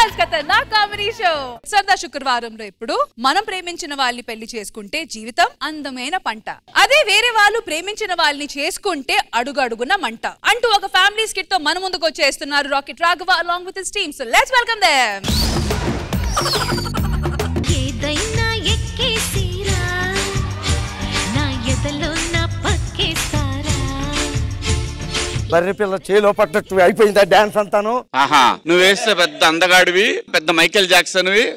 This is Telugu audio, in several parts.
జబర్దస్త్ ఖతర్నాక్ కామెడీ షో సరదా శుక్రవారంలో ఇప్పుడు మనం ప్రేమించిన వాళ్ళని పెళ్లి చేసుకుంటే జీవితం అందమైన పంట, అదే వేరే వాళ్ళు ప్రేమించిన వాళ్ళని చేసుకుంటే అడుగు అడుగున మంట అంటూ ఒక ఫ్యామిలీ స్కిట్ తో మన ముందుకు వచ్చేస్తున్నారు rocket Raghava along with his team. So let's welcome them. ఏదైనా ఎక్కేసిరా నా ఎదలో నా పక్కేస్తారా బర్రె పిల్ల చేలో పట్టట్టు అయిపోయిందా డాన్స్ అంతాను. ఆహా, నువ్వు వేస్తే పెద్ద అందగాడివి, పెద్ద మైకేల్ జాక్సన్వి.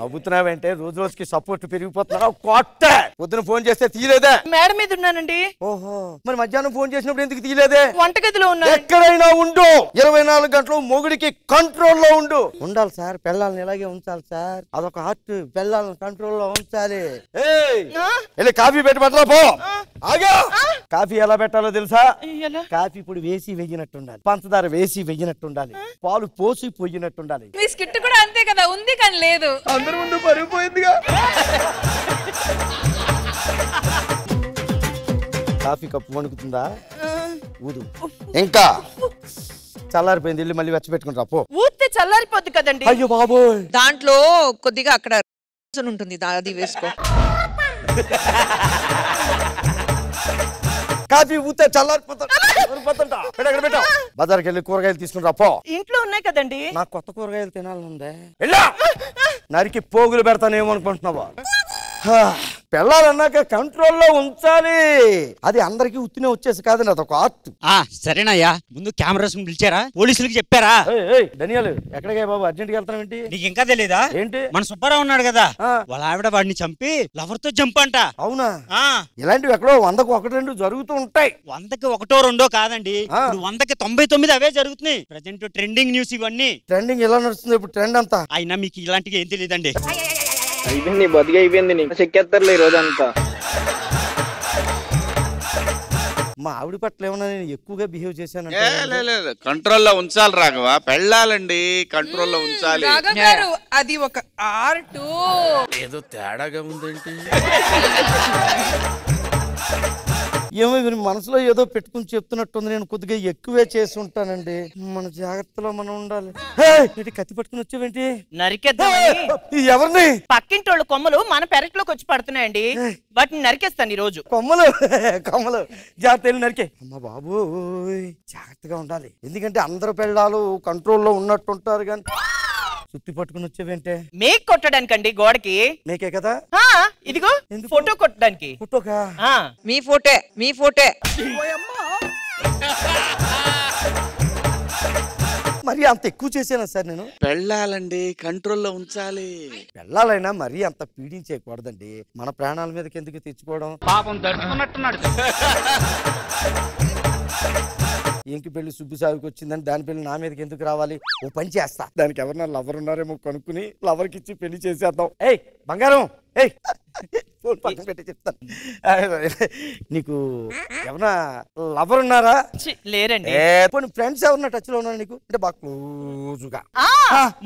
నవ్వుతున్నావంటే రోజు రోజుకి సపోర్ట్ పెరిగిపోతున్నావు. కొట్ట పొద్దున ఫోన్ చేస్తే తీయలేదే? మేడ మీద ఉన్నానండి. ఓహో, మరి మధ్యాహ్నం ఫోన్ చేసినప్పుడు ఎందుకు తీయలేదే? వంటగదిలో ఉన్నా. ఎక్కడైనా ఉండు, 24 గంటలు మొగుడికి కంట్రోల్లో ఉండాలి సార్. పిల్లల్ని ఇలాగే ఉంచాలి సార్, అదొక ఆర్ట్. పిల్లల్ని కంట్రోల్లో ఉంచాలి. వెళ్ళి కాఫీ పెట్టి పెట్టరా పో. ఆగా, కాఫీ ఎలా పెట్టాలో తెలుసా? కాఫీ పొడి వేసి వెయ్యినట్టు ఉండాలి, పంచదార వేసి వెయ్యినట్టు ఉండాలి, పాలు పోసి పొయ్యినట్టు ఉండాలి. మీ స్కిట్ కూడా అంతే కదా, ఉంది కానీ లేదు. అందరి ముందు పరిగిపోయిందిగా. Coffee cup వణుకుతుందా? ఊదు. ఇంకా చల్లారిపోయింది, ఇల్లు మళ్ళీ వచ్చి పెట్టుకుంటా పో. ఊతే చల్లారిపోద్ది కదండి. అయ్యో బాబోయ్, దాంట్లో కొద్దిగా అక్కడ ఉంటుంది, అది వేసుకో. కాఫీ ఊతే చల్లారిపోతుంటా. బజార్కి వెళ్ళి కూరగాయలు తీసుకుని రా పో. ఇంట్లో ఉన్నాయి కదండి. నాకు కొత్త కూరగాయలు తినాలనుందే. నరికి పోగులు పెడతానేమో అనుకుంటున్నావా? పెళ్ళాలన్నాక కంట్రోల్లో ఉంచాలి. అది అందరికి ఉత్తినే వచ్చేసి కాదండి, అదొక ఆర్ట్. సరేనయ్యా, ముందు కెమెరాస్ పిలిచారా? పోలీసులకు చెప్పారా? ధనియాలు ఎక్కడికే బాబు, అర్జెంట్ గా వెళ్తాను ఏంటి? నీకు ఇంకా తెలీదా? ఏంటి? మన సుబ్బారావు ఉన్నాడు కదా, వాళ్ళ ఆవిడ వాడిని చంపి లవర్ తో జంపంట. అవునా? ఇలాంటివి ఎక్కడో 100కు 1-2 జరుగుతూ ఉంటాయి. 100కి 1-2 కాదండి, 100కి 99 అవే జరుగుతున్నాయి. ప్రజెంట్ ట్రెండింగ్ న్యూస్ ఇవన్నీ. ట్రెండింగ్ ఎలా నడుస్తుంది ఇప్పుడు? ట్రెండ్ అంతా అయినా మీకు ఇలాంటివి ఏం తెలియదండి. అయిపోయింది, బతికి అయిపోయింది. నీకు చెక్కేస్తారులే ఈ రోజంతా. మా ఆవిడ పట్ల ఏమన్నా నేను ఎక్కువగా బిహేవ్ చేశాను? కంట్రోల్లో ఉంచాలి రాఘవ, పెళ్ళాలండి కంట్రోల్లో ఉంచాలి. అది ఒక ఆర్ట్. ఏదో తేడాగా ఉందేంటి? ఏమో మనసులో ఏదో పెట్టుకుని చెప్తున్నట్టుంది. నేను కొద్దిగా ఎక్కువే చేసి ఉంటానండి. మన జాగ్రత్తలో మనం ఉండాలి. కత్తి పట్టుకుని వచ్చావేంటి? నరికేద్దామని. ఎవరిని? పక్కింటోళ్ళ కొమ్మలు మన పెరట్లోకి వచ్చి పడుతున్నాయండి, వాటిని నరికేస్తాను ఈ రోజు. కొమ్మలు జాగ్రత్త నరికే. అమ్మ బాబు, జాగ్రత్తగా ఉండాలి. ఎందుకంటే అందరు పెళ్ళాలు కంట్రోల్లో ఉన్నట్టుంటారు. కానీ సుత్తి పట్టుకుని వచ్చేవేంటే? మేక్ కొట్టడానికండి గోడకి. మేకే కదా? ఇదిగో ఫోటో కొట్టడానికి. ఫోటోకా? మీ ఫోటే, మీ ఫోటే. మరి అంత ఎక్కువ చేసానా సార్ నేను? పెళ్ళాలండి కంట్రోల్లో ఉంచాలి. పెళ్ళాలైనా మరీ అంత పీడించేయకూడదండి. మన ప్రాణాల మీదకి ఎందుకు తెచ్చుకోవడం? పాపం దడుచుకున్నట్టున్నాడు. ఇంకి పెళ్లి సుబ్బు సాగుకి వచ్చిందని దాని పెళ్లి నా మీదకి ఎందుకు రావాలి? ఓ పని చేస్తా, దానికి ఎవరన్నా లవర్ ఉన్నారేమో కనుక్కుని లవర్కి ఇచ్చి పెళ్లి చేసేద్దాం. ఏయ్ బంగారం, ఫోన్ పక్కన పెట్టి చెప్తాను. నీకు ఎవరన్నా లవర్ ఉన్నారా? లేరండి. ఫ్రెండ్స్ ఎవరన్నా టచ్ లో ఉన్నారు నీకు? అంటే బాగా క్లోజ్గా.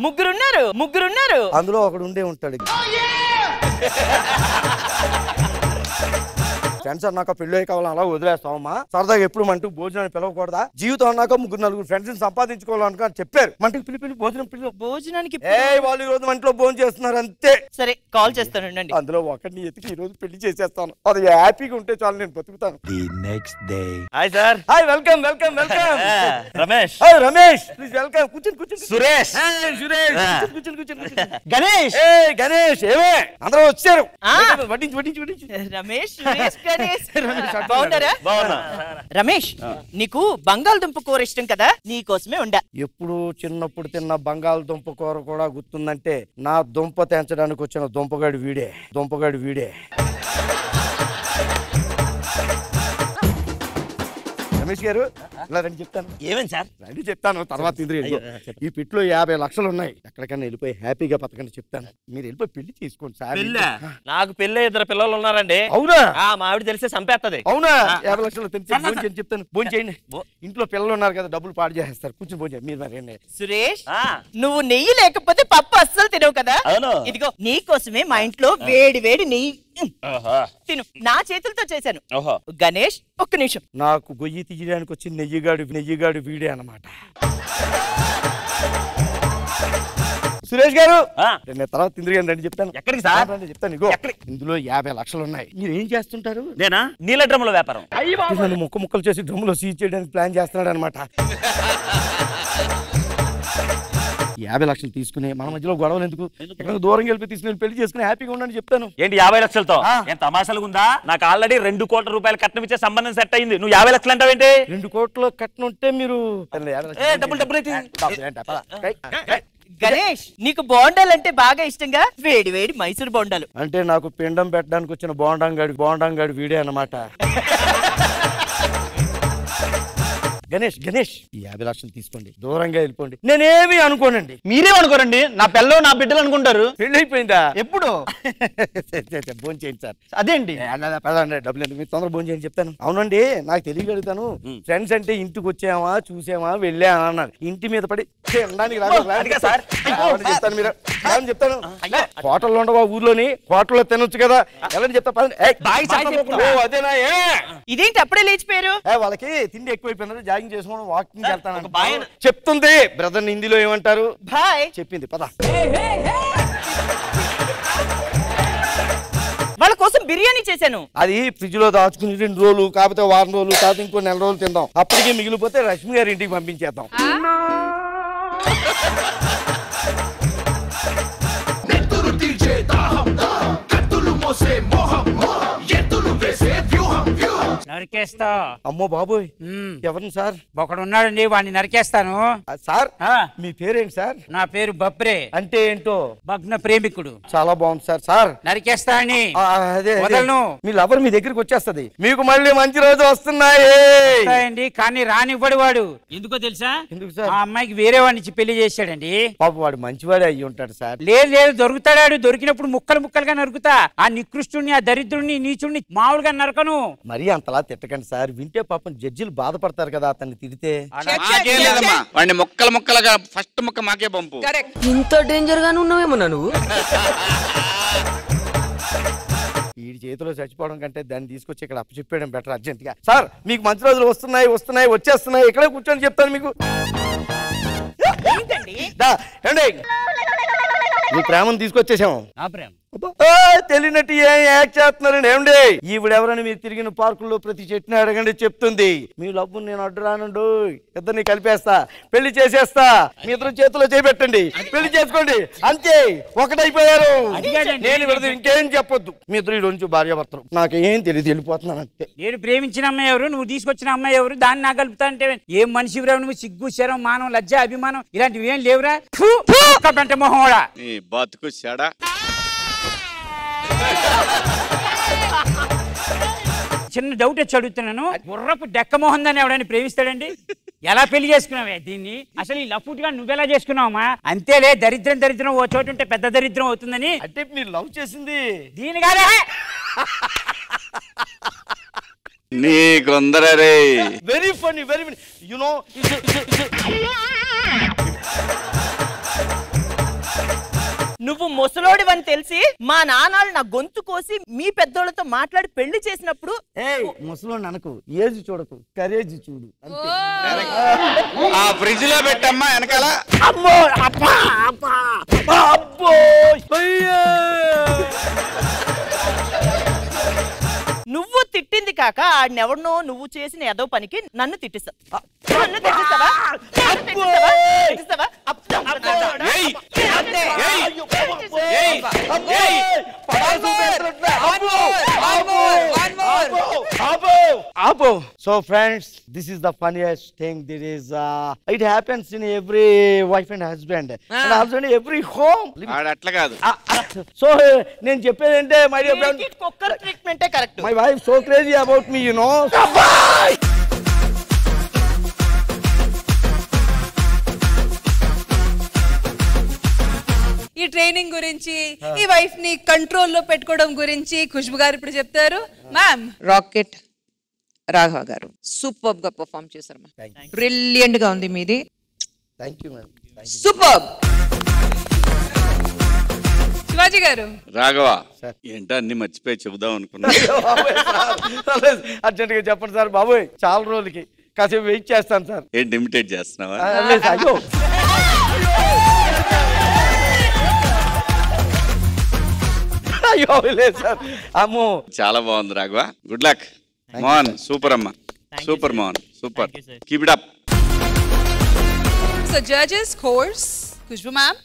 ముగ్గురున్నారు. అందులో ఒకడు ఉండే ఉంటాడు. ఫ్రెండ్స్ అన్నాక పెళ్ళి కావాలని అలా వదిలేస్తామమ్మా? సరదాగా ఎప్పుడు మంటూ భోజనాన్ని పిలవకూడదా? జీవితం అన్నాక 3-4 ఫ్రెండ్స్ సంపాదించుకోవాలనుక చెప్పారు. మంటకి పిలిపి భోజనానికి వాళ్ళు ఈ రోజు మంటలో భోజనం చేస్తున్నారు అంతే. సరే కాల్ చేస్తానండి. అందులో ఒకరిని ఎతికి ఈ రోజు పెళ్లి చేసేస్తాను. అది హ్యాపీగా ఉంటే చాలు, నేను బతుకుతాను. Hi sir. Hi, welcome welcome welcome. Ramesh. Ramesh please welcome. కూర్చోండి. సురేష్. కూర్చోండి. గణేష్. గణేష్ ఏమే అందరూ వచ్చారు. వడ్డించు. రమేష్ రమేష్, నీకు బంగాళదుంప కూర ఇష్టం కదా, నీకోసమే ఉండా. ఎప్పుడు చిన్నప్పుడు తిన్న బంగాళదుంప కూర కూడా గుర్తుందంటే నా దుంప తెంచడానికి వచ్చిన దుంపగాడి వీడే. రమేష్ గారు ఇలా రండి చెప్తాను. ఏమేం సార్? రండి చెప్తాను, తర్వాత ఈ పిట్లో 50 లక్షలు ఉన్నాయి. ఎక్కడికన్నా వెళ్ళిపోయి హ్యాపీగా బతకండి చెప్తాను. మీరు వెళ్ళిపోయి పెళ్లి చేసుకోండి సార్. నాకు పెళ్ళి 2 పిల్లలు ఉన్నారండి. అవునా? మా ఆవిడ తెలిస్తే చంపేస్తుంది. అవునా? 50 లక్షలు తెలిసి చెప్తాను. భోజనం చేయండి. ఇంట్లో పిల్లలు ఉన్నారు కదా, డబ్బులు పాడు చేస్తారు. కూర్చొని భోజనం మీరు మరి. సురేష్, నువ్వు నెయ్యి లేకపోతే పప్పు అస్సలు తినవు కదా. ఇదిగో నీకోసమే మా ఇంట్లో వేడి నెయ్యి తిను, నా చేతులతో చేశాను. గణేష్ ఒక్క నిమిషం. నాకు గొయ్యి తీయడానికి వచ్చి నెయ్యిగాడు వీడే అన్నమాట. సురేష్ గారు నేను తర్వాత తిందిరిగాను రండి చెప్తాను. ఎక్కడికి సార్? చెప్తాను. ఇగో ఇందులో 50 లక్షలు ఉన్నాయి. మీరు ఏం చేస్తుంటారు? నేనా నీళ్ళ డ్రమ్ముల వ్యాపారం. నన్ను ముక్కలు చేసి డ్రమ్ములో సీజ్ చేయడానికి ప్లాన్ చేస్తున్నాడు అనమాట. 50 లక్షలు తీసుకుని మన మధ్యలో గొడవలు ఎందుకు, ఎక్కడ దూరం వెళ్ళి తీసుకుని పెళ్లి చేసుకుని హ్యాపీగా ఉండని చెప్తాను. ఏంటి 50 లక్షలతో? ఏం తమాషాలు ఉందా? నాకు ఆల్రెడీ 2 కోట్ల రూపాయలు కట్నం ఇచ్చే సంబంధం సెట్ అయింది. నువ్వు 50 లక్షలు అంటావేంటి? 2 కోట్ల కట్నం ఉంటే మీరు గణేష్ నీకు బోండాలంటే బాగా ఇష్టంగా వేడి వేడి మైసూర్ బోండాలు. అంటే నాకు పిండం పెట్టడానికి వచ్చిన బోండాంగాడు వీడే అన్నమాట. గణేష్ ఈ 50 లక్షలు తీసుకోండి, దూరంగా వెళ్ళిపోండి. నేనేమి అనుకోనండి. మీరేమనుకోరండి, నా పిల్లలు నా బిడ్డలు అనుకుంటారు. పెళ్లి అయిపోయిందా? ఎప్పుడు? భోజనం చేయండి సార్. అదేంటి డబ్బులు ఎందుకు, మీరు తొందరగా భోజనం చేయండి చెప్తాను. అవునండి, నాకు తెలియగలుగుతాను. ఫ్రెండ్స్ అంటే ఇంటికి వచ్చామా చూసామా వెళ్ళామా అన్నారు. ఇంటి మీద పడి చెప్తాను. మీరు చెప్తాను. హోటల్లో ఉండవా ఊర్లోని? హోటల్లో తినొచ్చు కదా. ఎవరైనా చెప్తా. అదేనా? ఇదేంటి అప్పుడే లేచిపోయారు? వాళ్ళకి తిండి ఎక్కువైపోయినారు, జాగింగ్ చేసుకోవడం వాకింగ్ వెళ్తాను చెప్తుంది. బ్రదర్ హిందీలో ఏమంటారు? బాయ్ చెప్పింది. పద. వాళ్ళ కోసం బిర్యానీ చేశాను. అది ఫ్రిడ్జ్ లో దాచుకుని 2 రోజులు కాకపోతే వారం రోజులు కాకపోతే ఇంకో 4 రోజులు తిందాం. అప్పటికే మిగిలిపోతే రష్మి గారి ఇంటికి పంపించేద్దాం. నరికేస్తా. అమ్మో బాబోయ్, ఎవరిని సార్? ఒకడున్నాడండి, వాడిని నరికేస్తాను. సార్ మీ పేరేంటి సార్? నా పేరు బబ్రే. అంటే ఏంటో? భగ్న ప్రేమికుడు. చాలా బాగుంది సార్. సార్ నరికేస్తా అని అదే వదలను. మీ లవర్ మీ దగ్గరికి వచ్చేస్తది. మీకు మళ్ళీ మంచి రోజు వస్తున్నాయి. కానీ రానివ్వడు వాడు. ఎందుకో తెలుసా? ఎందుకు సార్? ఆ అమ్మాయికి వేరే వాడిని ఇచ్చి పెళ్లి చేశాడండి. పాప వాడు మంచివాడే అయ్యి ఉంటాడు సార్. లేదు దొరుకుతాడు. దొరికినప్పుడు ముక్కలుగా నరుకుతా. ఆ నికృష్టుడిని, ఆ దరిద్రుడిని, నీచుడిని మామూలుగా నరకను. మరీ అంతలా తిట్టకండి సార్. వింటే పాపం జడ్జిలు బాధపడతారు కదా అతన్ని తిడితే. వాడిని ముక్కలుగా ఫస్ట్ ముక్క మాకే పంపు. ఇంత డేంజర్ గానే ఉన్నావేమన్నా నువ్వు? వీడి చేతిలో చచ్చిపోవడం కంటే దాన్ని తీసుకొచ్చి ఇక్కడ అప్పచెప్పేయడం బెటర్ అర్జెంట్ గా. సార్ మీకు మంచి రోజులు వస్తున్నాయి వచ్చేస్తున్నాయి. ఇక్కడే కూర్చొని చెప్తాను మీకు. మీ ప్రేమను తీసుకొచ్చేసాము. తెలియనట్టు ఏం యాక్ట్ చేస్తున్నారండి. ఏమండి ఈవిడెవరని మీరు తిరిగిన పార్కుల్లో ప్రతి చెట్టుని అడగండి చెప్తుంది. మీ లవ్వు నేను అడ్డు రానుండు, ఇద్దరిని కలిపేస్తా, పెళ్లి చేసేస్తా. మీ ఇద్దరు చేతిలో చేపెట్టండి, పెళ్లి చేసుకోండి. అంతే, ఒకటైపోయారు. నేను విడదు, ఇంకేం చెప్పొద్దు. మీ ఇద్దరు నుంచి భార్యాభర్తలు. నాకేం తెలియదు, వెళ్ళిపోతున్నాను అంతే. నేను ప్రేమించిన అమ్మాయి ఎవరు, నువ్వు తీసుకొచ్చిన అమ్మాయి ఎవరు, దాన్ని నా కలుపుతా అంటే ఏం మనిషి రావు నువ్వు? సిగ్గు, శరం, మానం, లజ్జ, అభిమానం ఇలాంటివి ఏం లేవురా? మొహం కూడా బతుకు చెడా. చిన్న డౌట్ వచ్చి అడుగుతున్నాను. గుర్రపు డెక్క మోహన్ దాన్ని ఎవడైనా ప్రేమిస్తాడండి? ఎలా పెళ్లి చేసుకున్నావే దీన్ని? అసలు ఈ లఫ్ఫుట్గా నువ్వెలా చేసుకున్నావమ్మా? అంతేలే, దరిద్రం ఓ చోటు ఉంటే పెద్ద దరిద్రం అవుతుందని. అంటే మీరు లవ్ చేసింది దీని కాదే. నీకుందరే. Very funny you know. నువ్వు ముసలోడివని తెలిసి మా నాన్నలు నా గొంతు కోసి మీ పెద్దోళ్ళతో మాట్లాడి పెళ్లి చేసినప్పుడు ముసలోడు అనకు, ఏజ్ చూడకు, కరేజ్ చూడు అంతే. ఆ ఫ్రిడ్జ్ లో పెట్టమ్మా వెనకాల. అమ్మో అబ్బా అబ్బా అబ్బో. నువ్వు తిట్టింది కాక ఆడినెవడనో నువ్వు చేసిన ఏదో పనికి నన్ను తిట్టిస్తావా? So friends, this is the funniest thing. This is it happens in every wife and husband and also in every home. అట్లా కాదు. So నేను చెప్పేది అంటే my dear friend, కుక్కర్ ట్రీట్మెంటే correct. My wife so crazy about me, you know. ఈ ట్రైనింగ్ గురించి, ఈ వైఫ్ ని కంట్రోల్లో పెట్టుకోవడం గురించి ఖుష్బు గారు ఇప్పుడు చెప్తారు. మ్యామ్, రాకెట్ రాఘవ గారు సూపర్ గా పర్ఫార్మ్ చేశారు. బ్రిలియంట్ గా ఉంది మీది. Thank you ma'am. Super. Shivaji గారు. రాఘవ ఏంటో అన్ని మర్చిపోయి చెబుదాం అనుకున్నా. అర్జెంట్ గా చెప్పండి సార్ బాబోయ్, చాలా రోజులకి కాసేపు వెయిట్ చేస్తాను సార్. ఏంటి ఇమిటేట్ చేస్తున్నావా? అయ్యో అయ్యో లేదు సార్. అమ్మో చాలా బాగుంది Raghava, good luck. Mohan super అమ్మా, super Mohan, super, keep it up. So judges, scores, Khushbu ma'am.